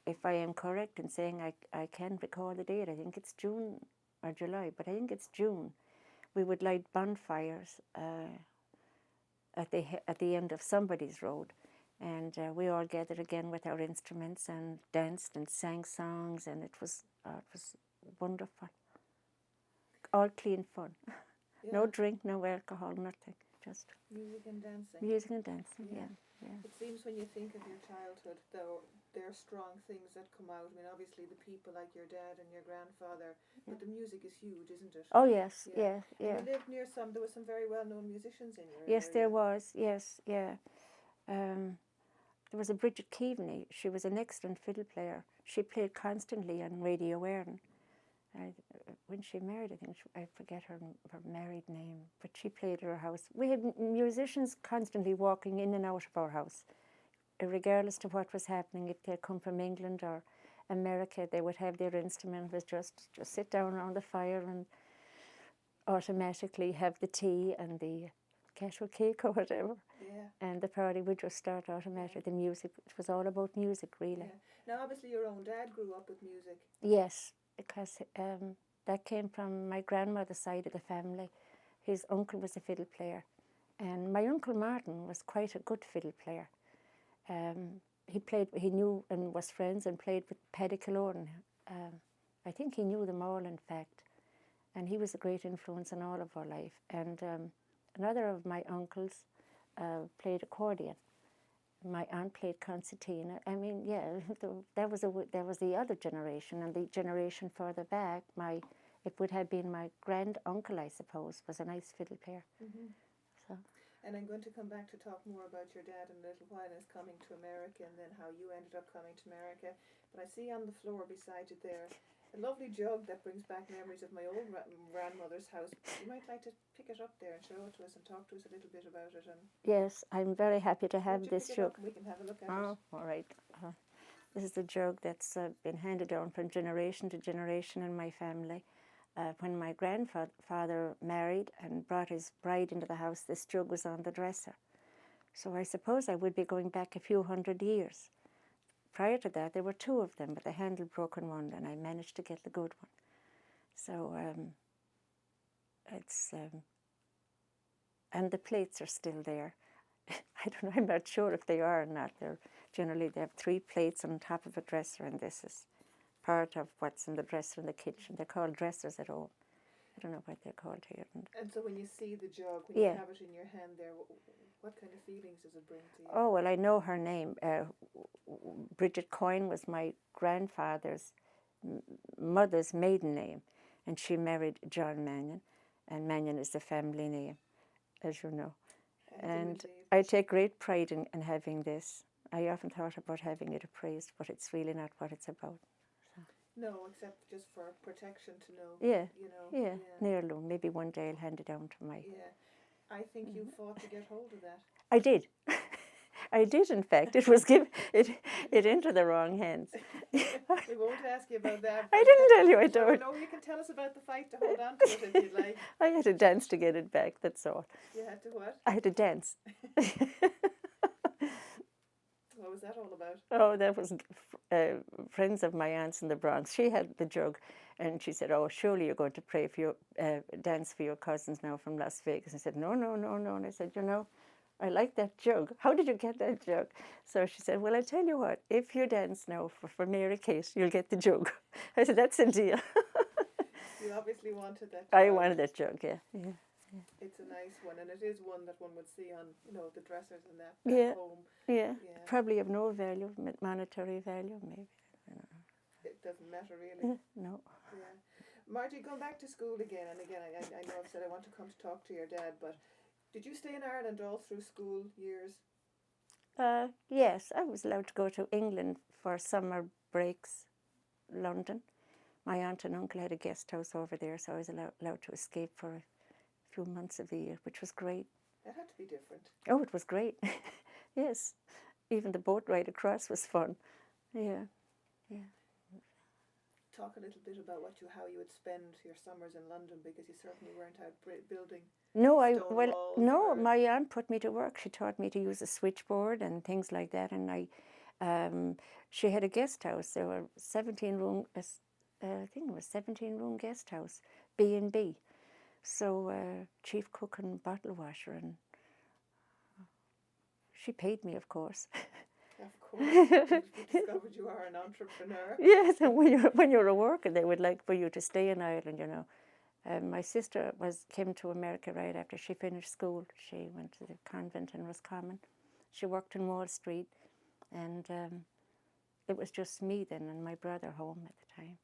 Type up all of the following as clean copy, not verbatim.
If I am correct in saying I can't recall the date, I think it's June or July, but I think it's June. We would light bonfires at the end of somebody's road, and we all gathered again with our instruments and danced and sang songs, and it was wonderful. All clean fun. Yeah. No drink, no alcohol, nothing. Just music and dancing. Music and dancing, yeah. It seems when you think of your childhood, though, there are strong things that come out. I mean, obviously the people like your dad and your grandfather, but the music is huge, isn't it? Oh yes, Yeah. yeah. And you lived near there were some very well-known musicians in your Yes, area. there was. Yes, yeah. There was a Bridget Keaveney. She was an excellent fiddle player. She played constantly on Radio Éireann. When she married, I think I forget her married name, but she played at our house. We had musicians constantly walking in and out of our house, regardless to what was happening. If they come from England or America, they would have their instrument. It was just sit down around the fire and automatically have the tea and the cashew cake or whatever. Yeah. And the party would just start automatically. The music, it was all about music, really. Yeah. Now, obviously, your own dad grew up with music. Yes, because that came from my grandmother's side of the family. His uncle was a fiddle player, and my uncle Martin was quite a good fiddle player. He knew and was friends and played with Paddy Killorn. I think he knew them all, in fact, and he was a great influence in all of our life. And another of my uncles played accordion. My aunt played concertina. I mean, yeah, that was the other generation, and the generation further back, it would have been my grand uncle, I suppose, was a nice fiddle player. Mm-hmm. So. And I'm going to come back to talk more about your dad in a little while and his coming to America, and then how you ended up coming to America. But I see on the floor beside you there a lovely jug that brings back memories of my old grandmother's house. You might like to pick it up there and show it to us and talk to us a little bit about it. And yes, I'm very happy to have this jug. We can have a look at it. Oh, all right. This is a jug that's been handed down from generation to generation in my family. When my grandfather married and brought his bride into the house, this jug was on the dresser. So I suppose I would be going back a few hundred years. Prior to that, there were two of them, but the handle broken one, and I managed to get the good one. So and the plates are still there. I don't know, I'm not sure if they are or not. They have 3 plates on top of a dresser, and this is part of what's in the dresser in the kitchen. They're called dressers at home. I don't know what they're called here. And so when you see the jug, when you have it in your hand there, what kind of feelings does it bring to you? Oh, well, I know her name. Bridget Coyne was my grandfather's mother's maiden name, and she married John Mannion, and Mannion is the family name, as you know. And I take great pride in having this. I often thought about having it appraised, but it's really not what it's about. So. No, except just for protection to know. Yeah, you know. Yeah, nearly. Maybe one day I'll hand it down to my... Yeah, I think you fought to get hold of that. I did. I did, in fact. It was it into the wrong hands. We won't ask you about that. I didn't tell you, I don't. No, you can tell us about the fight to hold on to it if you'd like. I had to dance to get it back, that's all. You had to what? I had to dance. What was that all about? Oh, that was friends of my aunt's in the Bronx. She had the jug, and she said, "Oh, surely you're going to pray for your dance for your cousins now from Las Vegas." I said, "No." And I said, "You know, I like that jug. How did you get that jug?" So she said, "Well, I tell you what. If you dance now for Mary Kate, you'll get the jug." I said, "That's a deal." You obviously wanted that jug. I wanted that jug, yeah. It's a nice one, and it is one that one would see on, the dressers and that home. Yeah. Probably of no value, monetary value, maybe. I don't know. It doesn't matter really. No. Yeah. Margie, going back to school again, and again, I know I've said I want to come to talk to your dad, but did you stay in Ireland all through school years? Yes, I was allowed to go to England for summer breaks, London. My aunt and uncle had a guest house over there, so I was allowed to escape for a few months of the year, which was great. That had to be different. Oh, it was great. Yes. Even the boat ride across was fun. Yeah. Talk a little bit about how you would spend your summers in London, because you certainly weren't out building. No, my aunt put me to work. She taught me to use a switchboard and things like that, and She had a guest house. There were 17 room, I think it was 17 room guest house, B&B. So chief cook and bottle washer, and she paid me, of course. Of course, you discovered you are an entrepreneur. Yes, and when you're a worker, they would like for you to stay in Ireland, you know. My sister came to America right after she finished school. She went to the convent in Roscommon. She worked in Wall Street, and it was just me then and my brother home at the time.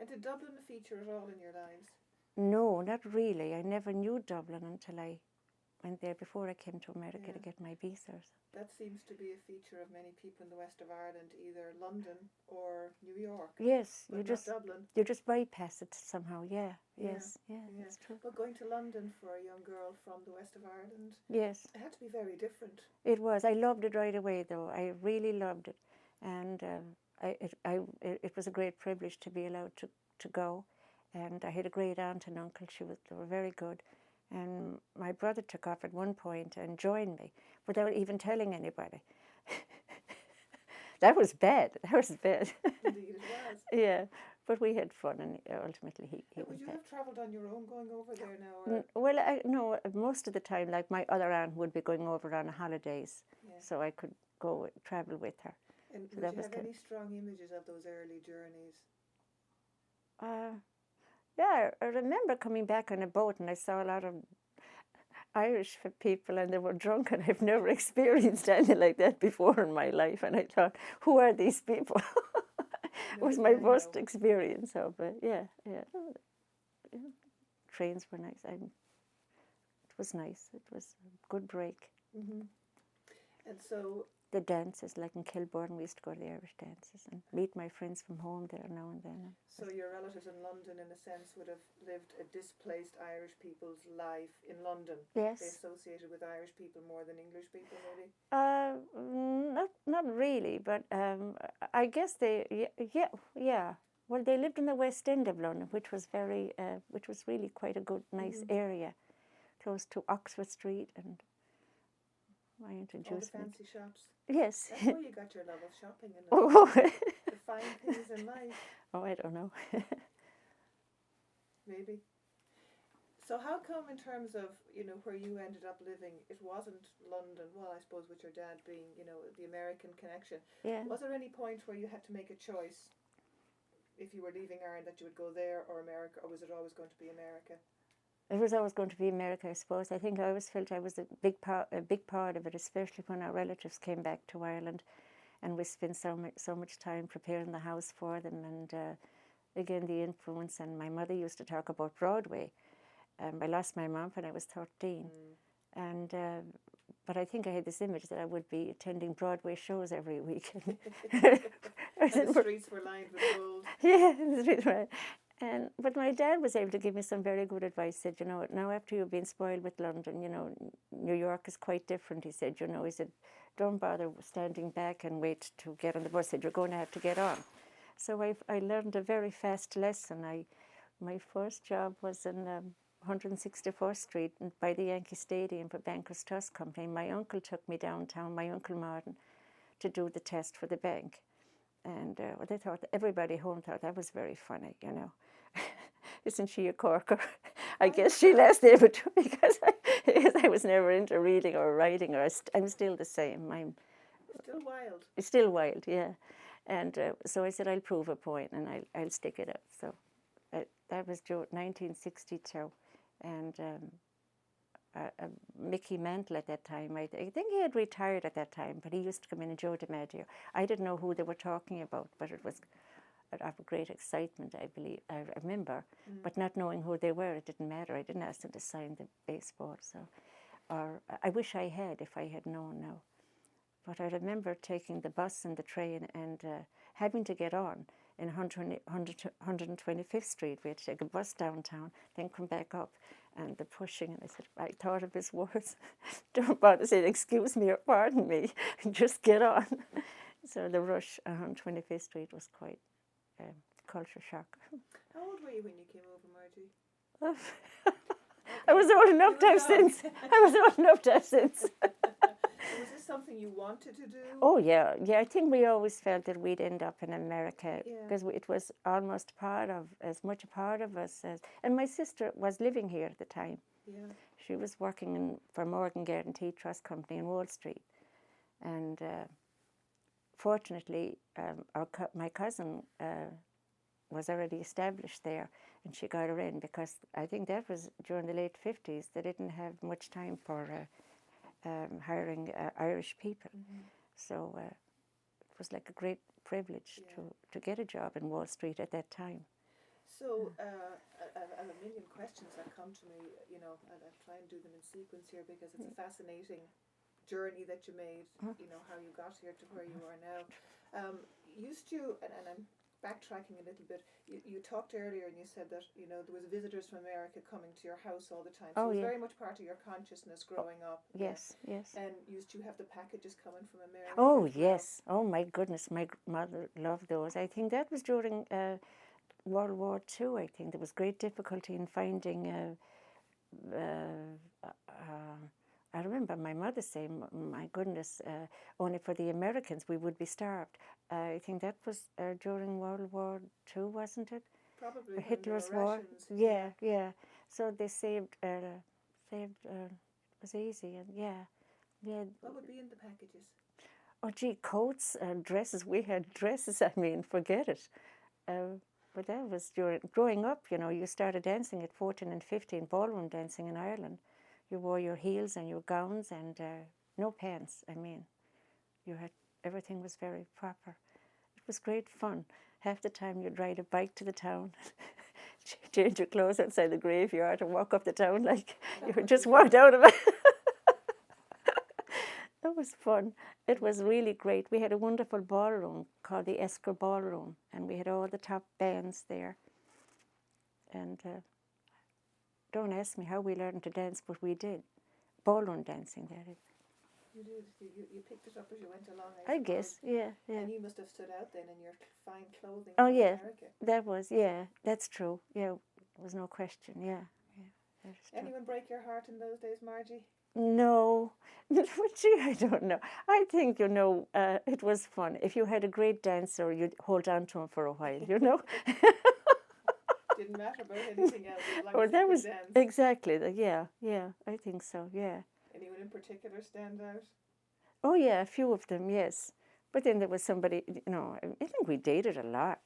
And did Dublin feature at all in your lives? No, not really. I never knew Dublin until I went there before I came to America to get my visa. That seems to be a feature of many people in the west of Ireland, either London or New York. Yes, but not Dublin. You just bypass it somehow. Yes, that's true. But going to London for a young girl from the west of Ireland, yes, it had to be very different. It was. I loved it right away, though. I really loved it, and it was a great privilege to be allowed to go. And I had a great aunt and uncle. They were very good. And my brother took off at one point and joined me without even telling anybody. That was bad. Indeed, it was. Yeah, but we had fun, and ultimately he Would went you back. have travelled on your own going over there now? Or? Well, no, most of the time, like my other aunt would be going over on holidays, so I could travel with her. And so did you have any strong images of those early journeys? Yeah, I remember coming back on a boat and I saw a lot of Irish people and they were drunk, and I've never experienced anything like that before in my life. And I thought, who are these people? It was my first experience of it. Yeah. Trains were nice. It was nice. It was a good break. Mm-hmm. And so the dances, like in Kilburn, we used to go to the Irish dances and meet my friends from home there now and then. So your relatives in London, in a sense, would have lived a displaced Irish people's life in London. Yes. They associated with Irish people more than English people, maybe? Not really, but I guess yeah. Well, they lived in the West End of London, which was really quite a good, nice area, close to Oxford Street, and I introduced all the fancy shops. Yes. That's where you got your love of shopping and the fine things in life. Oh, I don't know. Maybe. So how come, in terms of, where you ended up living, it wasn't London? Well, I suppose with your dad being, the American connection. Yeah. Was there any point where you had to make a choice, if you were leaving Ireland, that you would go there or America, or was it always going to be America? It was always going to be America, I suppose. I think I always felt I was a big part of it, especially when our relatives came back to Ireland, and we spent so much time preparing the house for them. And again, the influence. And my mother used to talk about Broadway. I lost my mom when I was 13, and but I think I had this image that I would be attending Broadway shows every week. And the streets were lined with gold. Yeah, the streets were. But my dad was able to give me some very good advice. He said, now after you've been spoiled with London, New York is quite different. He said, don't bother standing back and wait to get on the bus. He said, you're going to have to get on. So I learned a very fast lesson. My first job was in 164th Street by the Yankee Stadium for Bankers Trust Company. My uncle took me downtown, my Uncle Martin, to do the test for the bank. And everybody home thought that was very funny, Isn't she a corker? I guess she last able to, because I was never into reading or writing, I'm still the same. I'm still wild. Still wild, yeah. And so I said, I'll prove a point and I'll stick it up. So that was 1962. And Mickey Mantle at that time, I think he had retired at that time, but he used to come in, and Joe DiMaggio. I didn't know who they were talking about, but it was of great excitement, I believe. I remember, but not knowing who they were, it didn't matter. I didn't ask them to sign the baseball, or I wish I had, if I had known now. But I remember taking the bus and the train and having to get on in 125th Street. We had to take a bus downtown, then come back up, and the pushing. And I thought of his words. Don't bother saying, excuse me or pardon me, just get on. So the rush on 25th Street was quite a culture shock. How old were you when you came over, Margie? I was old enough to have since. So was this something you wanted to do? Oh yeah, yeah. I think we always felt that we'd end up in America Yeah. because it was almost as much a part of us as. And my sister was living here at the time. Yeah. She was working for Morgan Guarantee Trust Company in Wall Street, and fortunately, my cousin was already established there, and she got her in because I think that was during the late 50s. They didn't have much time for hiring Irish people. Mm-hmm. So it was like a great privilege to get a job in Wall Street at that time. So I have a million questions that come to me, you know, and I'll try and do them in sequence here because it's a fascinating journey that you made, you know, how you got here to where you are now. Used to, and I'm backtracking a little bit, you talked earlier and you said that, you know, there was visitors from America coming to your house all the time. So it was very much part of your consciousness growing up. Yes, yes. And used to have the packages coming from America. Oh, yes. Oh, my goodness. My mother loved those. I think that was during World War II. I think there was great difficulty in finding I remember my mother saying, my goodness, only for the Americans we would be starved. I think that was during World War II, wasn't it? Probably. Or Hitler's war. Rations. Yeah, yeah. So they saved, it was easy. And yeah. What would be in the packages? Oh, gee, coats and dresses. We had dresses, I mean, forget it. But that was growing up, you know, you started dancing at 14 and 15, ballroom dancing in Ireland. You wore your heels and your gowns and no pants. I mean, everything was very proper. It was great fun. Half the time you'd ride a bike to the town, change your clothes outside the graveyard and walk up the town like you just walked out of it. That was fun. It was really great. We had a wonderful ballroom called the Esker Ballroom, and we had all the top bands there. And don't ask me how we learned to dance, but we did. Ballroom dancing, that is. You did. You picked it up as you went along. I guess, yeah. And you must have stood out then in your fine clothing. Oh, from yeah. America. That's true. Yeah, there was no question. Yeah. Anyone break your heart in those days, Margie? No, gee, I don't know. I think, you know, it was fun. If you had a great dancer, you'd hold on to him for a while, you know. Didn't matter about anything else. As long Oh, as that you was could dance. exactly yeah, I think so, yeah. Anyone in particular stand out? Oh yeah, a few of them, yes. But then there was somebody, you know, I think we dated a lot.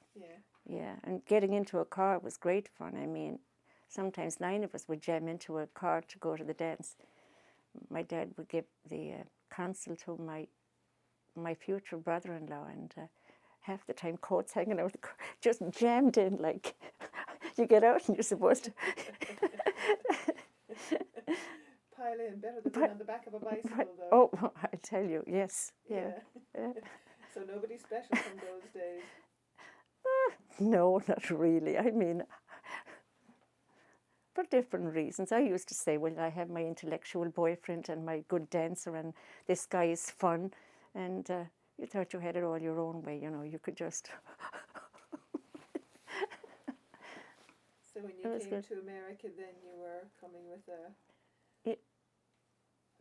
Yeah, and getting into a car was great fun. I mean, sometimes 9 of us would jam into a car to go to the dance. My dad would give the counsel to my future brother-in-law, and half the time coats hanging out, just jammed in like you get out and you're supposed to. Pile in, better than being on the back of a bicycle, though. Oh, I tell you, yes, yeah. So nobody special from those days. No, not really. I mean, for different reasons. I used to say, well, I have my intellectual boyfriend and my good dancer, and this guy is fun. And you thought you had it all your own way, you know, you could just. So when you came to America, then you were coming with a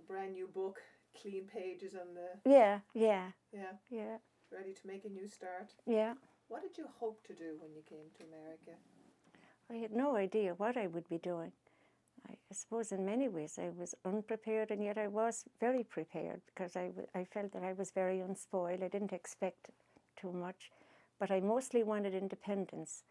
brand new book, clean pages on the. Yeah. Ready to make a new start. Yeah. What did you hope to do when you came to America? I had no idea what I would be doing. I suppose in many ways I was unprepared, and yet I was very prepared because I felt that I was very unspoiled. I didn't expect too much, but I mostly wanted independence.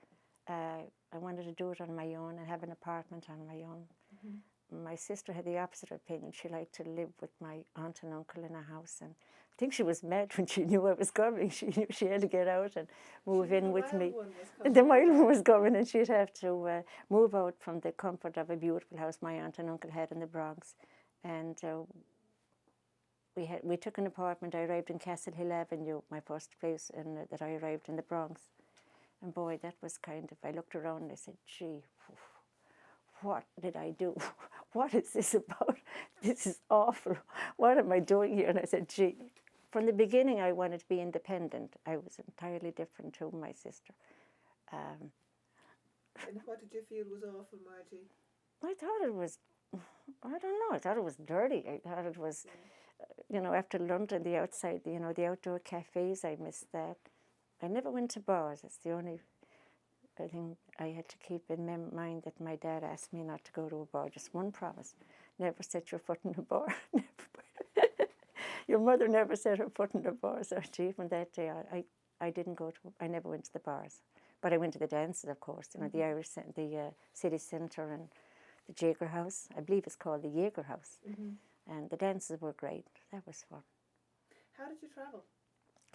I wanted to do it on my own and have an apartment on my own. Mm-hmm. My sister had the opposite opinion. She liked to live with my aunt and uncle in a house, and I think she was mad when she knew I was coming. She knew she had to get out and move in with me. The wild one was coming, and she'd have to move out from the comfort of a beautiful house my aunt and uncle had in the Bronx. And we took an apartment. I arrived in Castle Hill Avenue, my first place, that I arrived in the Bronx. And boy, that was kind of, I looked around and I said, gee, what did I do? What is this about? This is awful. What am I doing here? And I said, gee, from the beginning I wanted to be independent. I was entirely different to my sister. And what did you feel was awful, Margie? I thought it was, I don't know, I thought it was dirty. I thought it was after London, the outside, the outdoor cafes, I missed that. I never went to bars. It's the only thing I had to keep in mind, that my dad asked me not to go to a bar. Just one promise: never set your foot in a bar. Your mother never set her foot in a bar. So even that day, I didn't go to. I never went to the bars, but I went to the dances, of course. The Irish, the city centre, and the Jaeger House. I believe it's called the Jaeger House. And the dances were great. That was fun. How did you travel?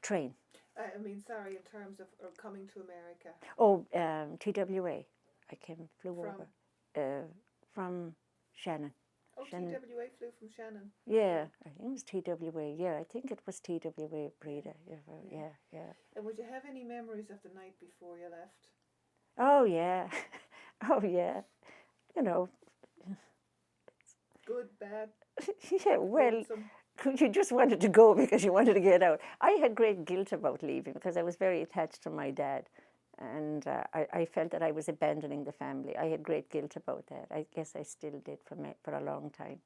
Train. I mean, sorry, in terms of coming to America. Oh, TWA. Flew From? over from Shannon. Oh, Shannon. TWA flew from Shannon. Yeah, I think it was TWA. Yeah, I think it was TWA, Breda. Yeah. And would you have any memories of the night before you left? Oh, yeah. Oh, yeah. Good, bad? Yeah, well, Lonesome? you just wanted to go because you wanted to get out. I had great guilt about leaving because I was very attached to my dad, and I felt that I was abandoning the family. I had great guilt about that. I guess I still did for a long time,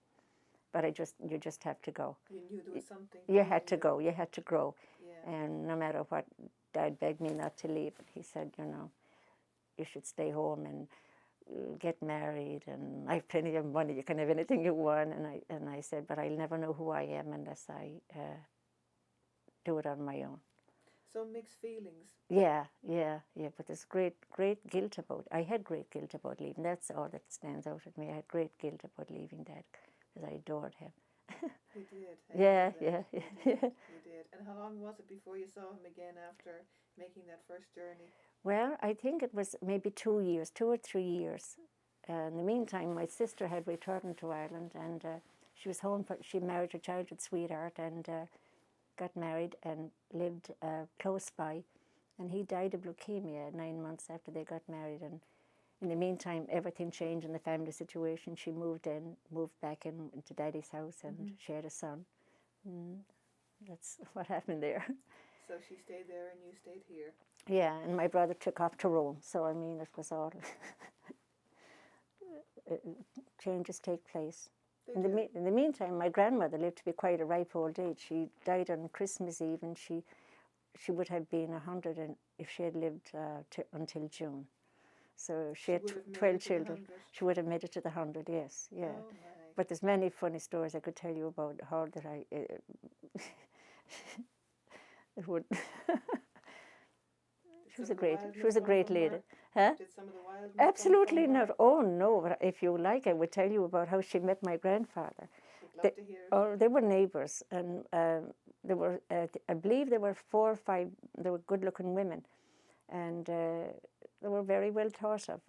but you just have to go. You knew there was something. You had to go. You had to grow, Yeah. and no matter what, Dad begged me not to leave. He said, you should stay home and get married, and I have plenty of money. You can have anything you want. And I said, but I'll never know who I am unless I do it on my own. So mixed feelings. Yeah. But there's great guilt about. I had great guilt about leaving. That's all that stands out at me. I had great guilt about leaving Dad because I adored him. You did. Yeah. You did. And how long was it before you saw him again after making that first journey? Well, I think it was maybe 2 years, 2 or 3 years. In the meantime, my sister had returned to Ireland, and she was home. She married her childhood sweetheart and got married and lived close by. And he died of leukemia 9 months after they got married. And in the meantime, everything changed in the family situation. She moved back into Daddy's house, and she had a son. That's what happened there. So she stayed there and you stayed here. Yeah, and my brother took off to Rome. So, I mean, it was all... changes take place. In the meantime, my grandmother lived to be quite a ripe old age. She died on Christmas Eve, and she would have been 100 if she had lived until June. So she had 12 children. She would have made it to the 100, yes, yeah. Oh, my. But there's many funny stories I could tell you about her that I... it would... She was a great lady. Huh? Did some of the wild Absolutely not. Oh no! But if you like, I would tell you about how she met my grandfather. We'd love to hear it. They were neighbours, and there were, I believe, there were 4 or 5. They were good-looking women, and they were very well thought of.